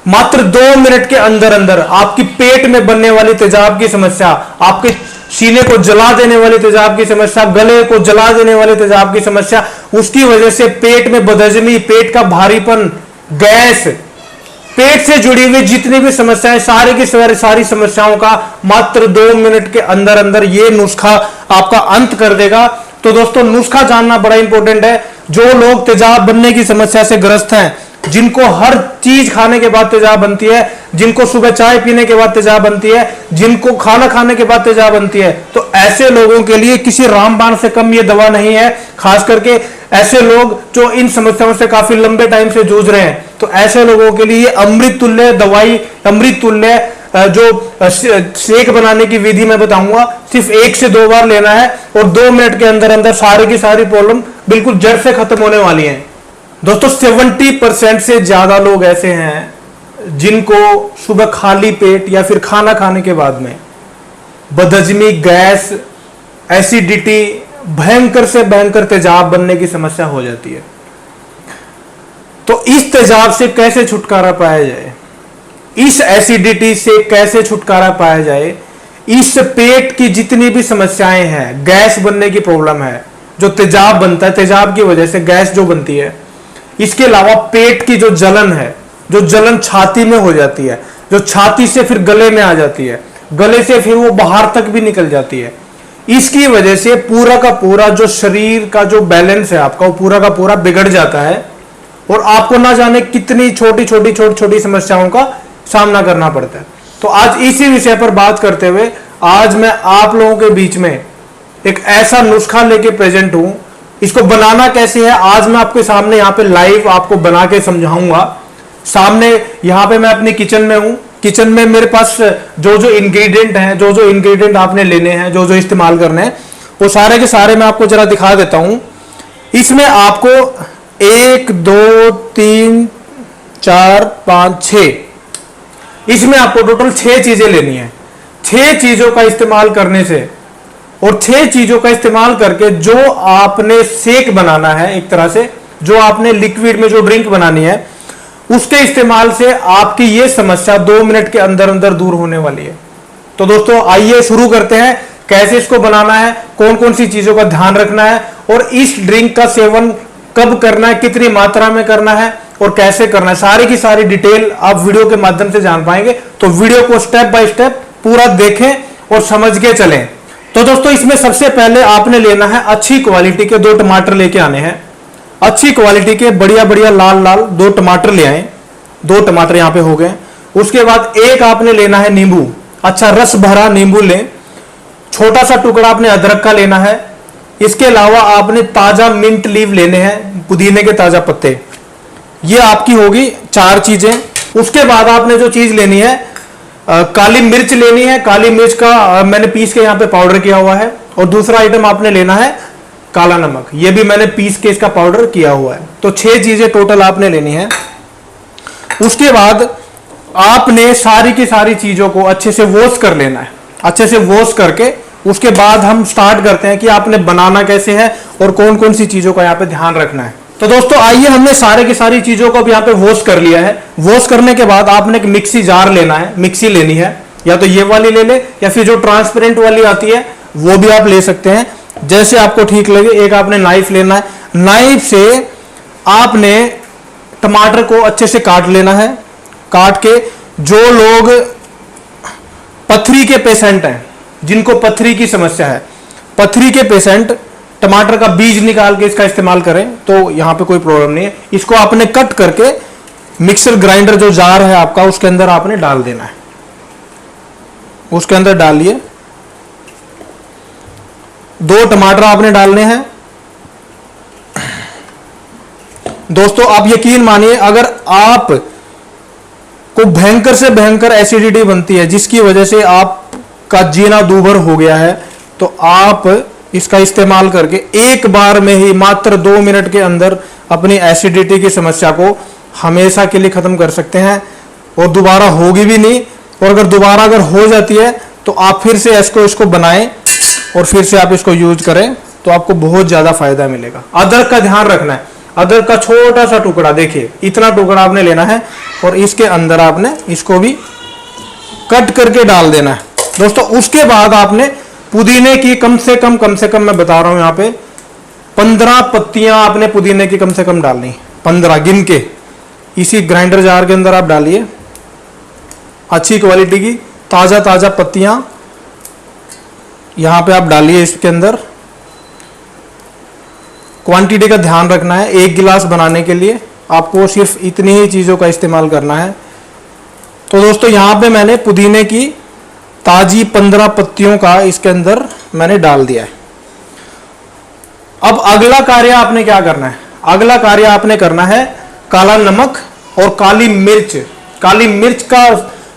मात्र 2 मिनट के अंदर अंदर आपकी पेट में बनने वाली तेजाब की समस्या, आपके सीने को जला देने वाली तेजाब की समस्या, गले को जला देने वाली तेजाब की समस्या, उसकी वजह से पेट में बदहजमी, पेट का भारीपन, गैस, पेट से जुड़ी हुई जितनी भी समस्याएं, सारी की सारी समस्याओं का मात्र 2 मिनट के अंदर अंदर ये नुस्खा आपका अंत कर देगा। तो दोस्तों नुस्खा जानना बड़ा इंपॉर्टेंट है। जो लोग तेजाब बनने की समस्या से ग्रस्त हैं, जिनको हर चीज खाने के बाद तेजाब बनती है, जिनको सुबह चाय पीने के बाद तेजाब बनती है, जिनको खाना खाने के बाद तेजाब बनती है, तो ऐसे लोगों के लिए किसी रामबाण से कम ये दवा नहीं है। खास करके ऐसे लोग जो इन समस्याओं से काफी लंबे टाइम से जूझ रहे हैं, तो ऐसे लोगों के लिए अमृत तुल्य दवाई, अमृत तुल्य जो शेक बनाने की विधि मैं बताऊंगा, सिर्फ 1 से 2 बार लेना है और 2 मिनट के अंदर अंदर सारी की सारी प्रॉब्लम बिल्कुल जड़ से खत्म होने वाली है। दोस्तों 70% से ज्यादा लोग ऐसे हैं जिनको सुबह खाली पेट या फिर खाना खाने के बाद में बदहजमी, गैस, एसिडिटी, भयंकर से भयंकर तेजाब बनने की समस्या हो जाती है। तो इस तेजाब से कैसे छुटकारा पाया जाए, इस एसिडिटी से कैसे छुटकारा पाया जाए, इस पेट की जितनी भी समस्याएं हैं, गैस बनने की प्रॉब्लम है, जो तेजाब बनता है, तेजाब की वजह से गैस जो बनती है, इसके अलावा पेट की जो जलन है, जो जलन छाती में हो जाती है, जो छाती से फिर गले में आ जाती है, गले से फिर वो बाहर तक भी निकल जाती है, इसकी वजह से पूरा का पूरा जो शरीर का जो बैलेंस है आपका, वो पूरा का पूरा बिगड़ जाता है और आपको ना जाने कितनी छोटी छोटी समस्याओं का सामना करना पड़ता है। तो आज इसी विषय पर बात करते हुए आज मैं आप लोगों के बीच में एक ऐसा नुस्खा लेके प्रेजेंट हूं। इसको बनाना कैसे है आज मैं आपके सामने यहाँ पे लाइव आपको बना के समझाऊंगा। सामने यहाँ पे मैं अपनी किचन में हूँ। किचन में मेरे पास जो जो इंग्रेडिएंट हैं, जो जो इंग्रेडिएंट आपने लेने हैं, जो जो इस्तेमाल करने हैं, वो सारे के सारे मैं आपको जरा दिखा देता हूँ। इसमें आपको 1 2 3 4 5 6, इसमें आपको टोटल 6 चीजें लेनी है। 6 चीजों का इस्तेमाल करने से और 6 चीजों का इस्तेमाल करके जो आपने शेक बनाना है, एक तरह से जो आपने लिक्विड में जो ड्रिंक बनानी है, उसके इस्तेमाल से आपकी ये समस्या 2 मिनट के अंदर अंदर दूर होने वाली है। तो दोस्तों आइए शुरू करते हैं। कैसे इसको बनाना है, कौन कौन सी चीजों का ध्यान रखना है और इस ड्रिंक का सेवन कब करना है, कितनी मात्रा में करना है और कैसे करना है, सारी की सारी डिटेल आप वीडियो के माध्यम से जान पाएंगे। तो वीडियो को स्टेप बाय स्टेप पूरा देखें और समझ के चलें। तो दोस्तों इसमें सबसे पहले आपने लेना है अच्छी क्वालिटी के 2 टमाटर लेके आने हैं। अच्छी क्वालिटी के बढ़िया बढ़िया लाल लाल 2 टमाटर ले आए। 2 टमाटर यहाँ पे हो गए। उसके बाद एक आपने लेना है नींबू, अच्छा रस भरा नींबू लें। छोटा सा टुकड़ा आपने अदरक का लेना है। इसके अलावा आपने ताजा मिंट लीव लेने हैं, पुदीने के ताजा पत्ते। ये आपकी होगी 4 चीजें। उसके बाद आपने जो चीज लेनी है, काली मिर्च लेनी है। काली मिर्च का मैंने पीस के यहाँ पे पाउडर किया हुआ है। और दूसरा आइटम आपने लेना है काला नमक, ये भी मैंने पीस के इसका पाउडर किया हुआ है। तो 6 चीजें टोटल आपने लेनी है। उसके बाद आपने सारी की सारी चीजों को अच्छे से वॉश कर लेना है। अच्छे से वॉश करके उसके बाद हम स्टार्ट करते हैं कि आपने बनाना कैसे है और कौन कौन सी चीजों का यहाँ पे ध्यान रखना है। तो दोस्तों आइए, हमने सारे की सारी चीजों को अब यहाँ पे वॉश कर लिया है। वॉश करने के बाद आपने एक मिक्सी जार लेना है, मिक्सी लेनी है। या तो ये वाली ले ले या फिर जो ट्रांसपेरेंट वाली आती है वो भी आप ले सकते हैं, जैसे आपको ठीक लगे। एक आपने नाइफ लेना है। नाइफ से आपने टमाटर को अच्छे से काट लेना है। काट के जो लोग पथरी के पेशेंट हैं, जिनको पथरी की समस्या है, पथरी के पेशेंट टमाटर का बीज निकाल के इसका इस्तेमाल करें तो यहां पे कोई प्रॉब्लम नहीं है। इसको आपने कट करके मिक्सर ग्राइंडर जो जार है आपका, उसके अंदर आपने डाल देना है। उसके अंदर डालिए। 2 टमाटर आपने डालने हैं। दोस्तों आप यकीन मानिए, अगर आप को भयंकर से भयंकर एसिडिटी बनती है, जिसकी वजह से आपका जीना दूभर हो गया है, तो आप इसका इस्तेमाल करके एक बार में ही मात्र 2 मिनट के अंदर अपनी एसिडिटी की समस्या को हमेशा के लिए खत्म कर सकते हैं और दोबारा होगी भी नहीं। और अगर दोबारा अगर हो जाती है तो आप फिर से इसको बनाएं और फिर से आप इसको यूज करें तो आपको बहुत ज्यादा फायदा मिलेगा। अदरक का ध्यान रखना है। अदरक का छोटा सा टुकड़ा, देखिए इतना टुकड़ा आपने लेना है और इसके अंदर आपने इसको भी कट करके डाल देना है दोस्तों। उसके बाद आपने पुदीने की कम से कम मैं बता रहा हूं यहाँ पे 15 पत्तियां आपने पुदीने की कम से कम डालनी, 15 गिन के इसी ग्राइंडर जार के अंदर आप डालिए। अच्छी क्वालिटी की ताजा ताजा पत्तियां यहां पे आप डालिए इसके अंदर। क्वांटिटी का ध्यान रखना है, 1 गिलास बनाने के लिए आपको सिर्फ इतनी ही चीजों का इस्तेमाल करना है। तो दोस्तों यहां पे मैंने पुदीने की ताजी 15 पत्तियों का इसके अंदर मैंने डाल दिया है। अब अगला कार्य आपने क्या करना है, अगला कार्य आपने करना है काला नमक और काली मिर्च। काली मिर्च का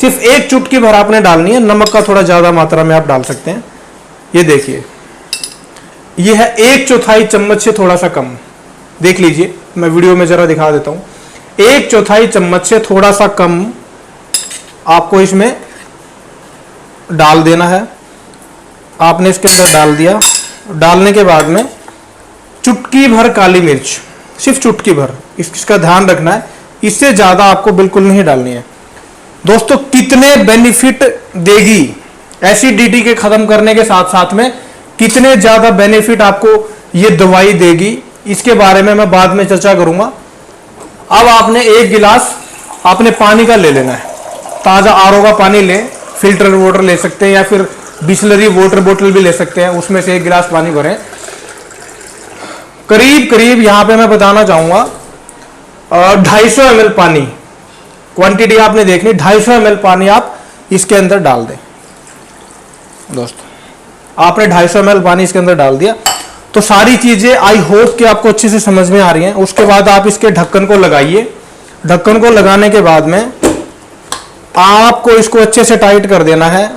सिर्फ 1 चुटकी भर आपने डालनी है, नमक का थोड़ा ज्यादा मात्रा में आप डाल सकते हैं। ये देखिए ये है 1/4 चम्मच से थोड़ा सा कम, देख लीजिए मैं वीडियो में जरा दिखा देता हूं। 1/4 चम्मच से थोड़ा सा कम आपको इसमें डाल देना है। आपने इसके अंदर डाल दिया, डालने के बाद में चुटकी भर काली मिर्च, सिर्फ चुटकी भर, इसका ध्यान रखना है, इससे ज्यादा आपको बिल्कुल नहीं डालनी है। दोस्तों कितने बेनिफिट देगी एसिडिटी के खत्म करने के साथ साथ में, कितने ज्यादा बेनिफिट आपको ये दवाई देगी, इसके बारे में मैं बाद में चर्चा करूंगा। अब आपने 1 गिलास आपने पानी का ले लेना है, ताजा आरओ का पानी लें, फिल्टर वाटर ले सकते हैं या फिर बिस्लरी वाटर बोतल भी ले सकते हैं, उसमें से 1 गिलास पानी भरें। करीब करीब यहां पे मैं बताना चाहूंगा 250 ml पानी, क्वांटिटी आपने देखनी, 250 ml पानी आप इसके अंदर डाल दें। दोस्तों आपने 250 ml पानी इसके अंदर डाल दिया तो सारी चीजें आई होप कि आपको अच्छे से समझ में आ रही हैं। उसके बाद आप इसके ढक्कन को लगाइए। ढक्कन को लगाने के बाद में आपको इसको अच्छे से टाइट कर देना है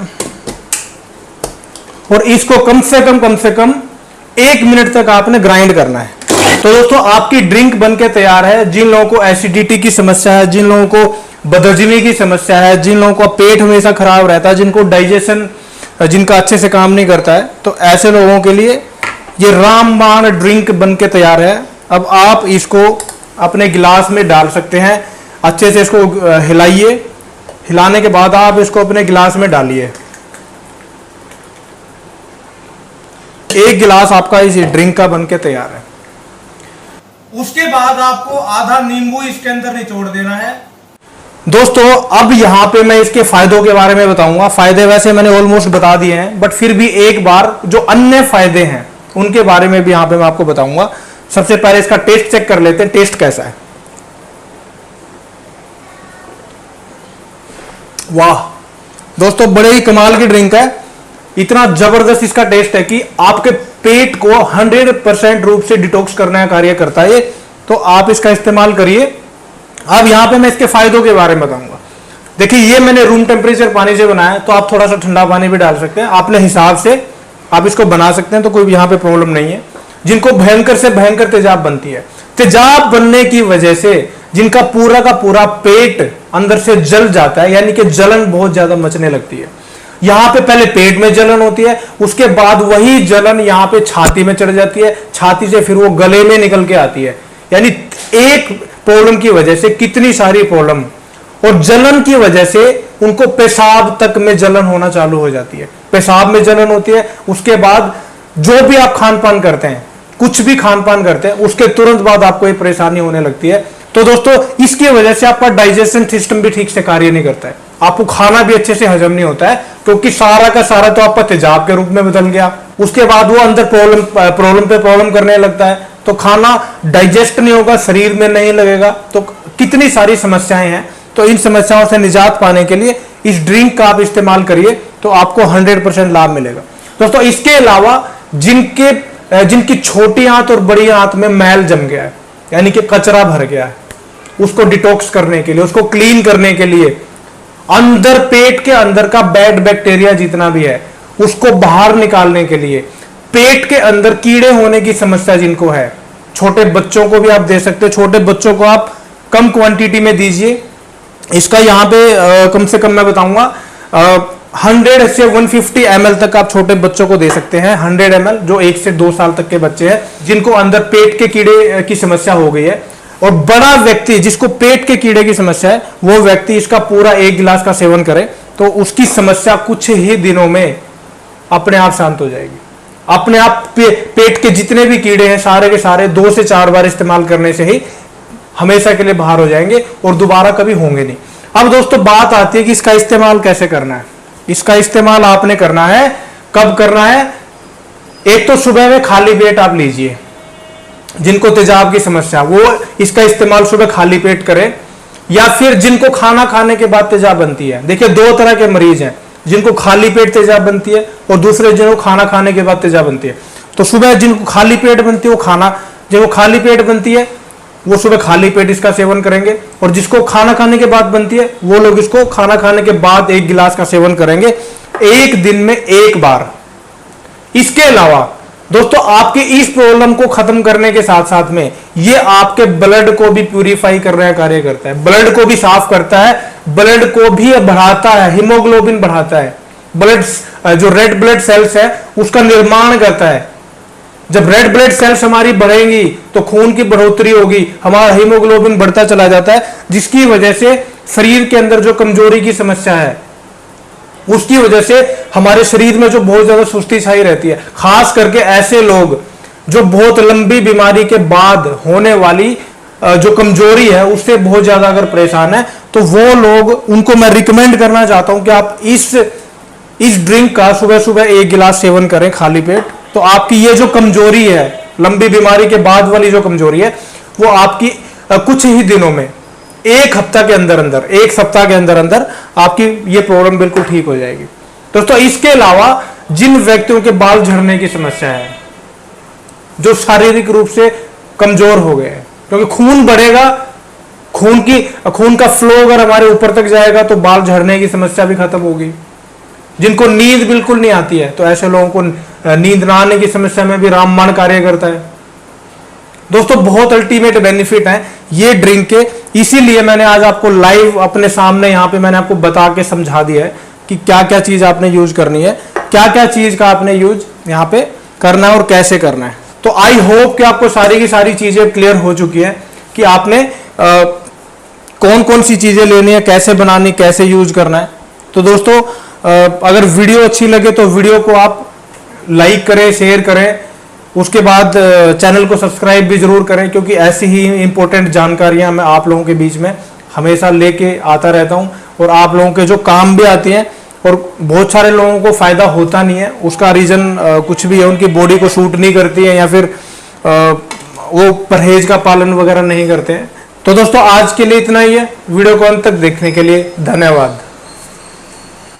और इसको कम से कम 1 मिनट तक आपने ग्राइंड करना है। तो दोस्तों आपकी ड्रिंक बनके तैयार है। जिन लोगों को एसिडिटी की समस्या है, जिन लोगों को बदहजमी की समस्या है, जिन लोगों का पेट हमेशा खराब रहता है, जिनको डाइजेशन जिनका अच्छे से काम नहीं करता है, तो ऐसे लोगों के लिए ये रामबाण ड्रिंक बनके तैयार है। अब आप इसको अपने गिलास में डाल सकते हैं, अच्छे से इसको हिलाइए। हिलाने के बाद आप इसको अपने गिलास में डालिए। 1 गिलास आपका इस ड्रिंक का बनके तैयार है। उसके बाद आपको आधा नींबू इसके अंदर निचोड़ देना है। दोस्तों अब यहां पे मैं इसके फायदों के बारे में बताऊंगा। फायदे वैसे मैंने ऑलमोस्ट बता दिए हैं, बट फिर भी एक बार जो अन्य फायदे हैं उनके बारे में भी यहां पे मैं आपको बताऊंगा। सबसे पहले इसका टेस्ट चेक कर लेते हैं, टेस्ट कैसा है। वाह दोस्तों बड़े ही कमाल की ड्रिंक है। इतना जबरदस्त इसका टेस्ट है कि आपके पेट को 100% रूप से डिटॉक्स करने का कार्य करता है। तो आप इसका इस्तेमाल करिए। अब यहां पे मैं इसके फायदों के बारे में बताऊंगा। देखिए ये मैंने रूम टेम्परेचर पानी से बनाया है, तो आप थोड़ा सा ठंडा पानी भी डाल सकते हैं, अपने हिसाब से आप इसको बना सकते हैं, तो कोई यहां पे प्रॉब्लम नहीं है। जिनको भयंकर से भयंकर तेजाब बनती है, तेजाब बनने की वजह से जिनका पूरा का पूरा पेट अंदर से जल जाता है, यानी कि जलन बहुत ज्यादा मचने लगती है। यहां पे पहले पेट में जलन होती है, उसके बाद वही जलन यहां पे छाती में चढ़ जाती है, छाती से फिर वो गले में निकल के आती है। यानी एक प्रॉब्लम की वजह से कितनी सारी प्रॉब्लम, और जलन की वजह से उनको पेशाब तक में जलन होना चालू हो जाती है। पेशाब में जलन होती है, उसके बाद जो भी आप खान पान करते हैं, कुछ भी खान पान करते हैं, उसके तुरंत बाद आपको ये परेशानी होने लगती है। तो दोस्तों इसकी वजह से आपका डाइजेशन सिस्टम भी ठीक से कार्य नहीं करता है, आपको खाना भी अच्छे से हजम नहीं होता है, क्योंकि सारा का सारा तो आपका तेजाब के रूप में बदल गया। उसके बाद वो अंदर प्रॉब्लम पे प्रॉब्लम करने लगता है, तो खाना डाइजेस्ट नहीं होगा, शरीर में नहीं लगेगा, तो कितनी सारी समस्याएं हैं। तो इन समस्याओं से निजात पाने के लिए इस ड्रिंक का आप इस्तेमाल करिए, तो आपको 100% लाभ मिलेगा। दोस्तों इसके अलावा जिनकी छोटी आंत और बड़ी आंत में मैल जम गया है, यानी कि कचरा भर गया है, उसको डिटॉक्स करने के लिए, उसको क्लीन करने के लिए, अंदर पेट के अंदर का बैड बैक्टीरिया जितना भी है उसको बाहर निकालने के लिए, पेट के अंदर कीड़े होने की समस्या जिनको है, छोटे बच्चों को भी आप दे सकते हो। छोटे बच्चों को आप कम क्वांटिटी में दीजिए। इसका यहाँ पे कम से कम मैं बताऊंगा 100 से 150 ml तक आप छोटे बच्चों को दे सकते हैं। 100 ml जो 1 से 2 साल तक के बच्चे हैं जिनको अंदर पेट के कीड़े की समस्या हो गई है, और बड़ा व्यक्ति जिसको पेट के कीड़े की समस्या है, वो व्यक्ति इसका पूरा 1 गिलास का सेवन करे तो उसकी समस्या कुछ ही दिनों में अपने आप शांत हो जाएगी। अपने आप पेट के जितने भी कीड़े हैं सारे के सारे 2 से 4 बार इस्तेमाल करने से ही हमेशा के लिए बाहर हो जाएंगे और दोबारा कभी होंगे नहीं। अब दोस्तों बात आती है कि इसका इस्तेमाल कैसे करना है। इसका इस्तेमाल आपने करना है, कब करना है? एक तो सुबह में खाली पेट आप लीजिए, जिनको तेजाब की समस्या वो इसका इस्तेमाल सुबह खाली पेट करें, या फिर जिनको खाना खाने के बाद तेजाब बनती है। देखिए 2 तरह के मरीज हैं, जिनको खाली पेट तेजाब बनती है और दूसरे जिनको खाना खाने के बाद तेजाब बनती है। तो सुबह जिनको खाली पेट बनती है वो खाली पेट बनती है वो सुबह खाली पेट इसका सेवन करेंगे, और जिसको खाना खाने के बाद बनती है वो लोग इसको खाना खाने के बाद 1 गिलास का सेवन करेंगे, 1 दिन में 1 बार। इसके अलावा दोस्तों आपकी इस प्रॉब्लम को खत्म करने के साथ साथ में ये आपके ब्लड को भी प्यूरिफाई करने का कार्य करता है, ब्लड को भी साफ करता है, ब्लड को भी बढ़ाता है, हीमोग्लोबिन बढ़ाता है, ब्लड जो रेड ब्लड सेल्स है उसका निर्माण करता है। जब रेड ब्लड सेल्स हमारी बढ़ेंगी तो खून की बढ़ोतरी होगी, हमारा हीमोग्लोबिन बढ़ता चला जाता है, जिसकी वजह से शरीर के अंदर जो कमजोरी की समस्या है उसकी वजह से हमारे शरीर में जो बहुत ज्यादा सुस्ती छाई रहती है, खास करके ऐसे लोग जो बहुत लंबी बीमारी के बाद होने वाली जो कमजोरी है उससे बहुत ज्यादा अगर परेशान है, तो वो लोग, उनको मैं रिकमेंड करना चाहता हूं कि आप इस ड्रिंक का सुबह सुबह 1 गिलास सेवन करें खाली पेट। तो आपकी ये जो कमजोरी है, लंबी बीमारी के बाद वाली जो कमजोरी है, वो आपकी कुछ ही दिनों में, 1 हफ्ता के अंदर अंदर, 1 सप्ताह के अंदर अंदर आपकी ये प्रॉब्लम बिल्कुल ठीक हो जाएगी। दोस्तों इसके अलावा जिन व्यक्तियों के बाल झड़ने की समस्या है, जो शारीरिक रूप से कमजोर हो गए हैं, क्योंकि खून बढ़ेगा, खून का फ्लो अगर हमारे ऊपर तक जाएगा तो बाल झड़ने की समस्या भी खत्म होगी। जिनको नींद बिल्कुल नहीं आती है तो ऐसे लोगों को नींद ना आने की समस्या में भी रामबाण कार्य करता है। दोस्तों बहुत अल्टीमेट बेनिफिट है ये ड्रिंक के, इसीलिए मैंने आज आपको लाइव अपने सामने यहाँ पे मैंने आपको बता के समझा दिया है कि क्या क्या चीज आपने यूज करनी है, क्या क्या चीज का आपने यूज यहाँ पे करना है और कैसे करना है। तो आई होप कि आपको सारी की सारी चीजें क्लियर हो चुकी है कि आपने कौन कौन सी चीजें लेनी है, कैसे बनानी, कैसे यूज करना है। तो दोस्तों अगर वीडियो अच्छी लगे तो वीडियो को आप लाइक करें, शेयर करें, उसके बाद चैनल को सब्सक्राइब भी जरूर करें, क्योंकि ऐसी ही इंपॉर्टेंट जानकारियां मैं आप लोगों के बीच में हमेशा लेके आता रहता हूं, और आप लोगों के जो काम भी आती हैं, और बहुत सारे लोगों को फायदा होता नहीं है। उसका रीजन कुछ भी है, उनकी बॉडी को सूट नहीं करती है, या फिर वो परहेज का पालन वगैरह नहीं करते हैं। तो दोस्तों आज के लिए इतना ही है। वीडियो को अंत तक देखने के लिए धन्यवाद।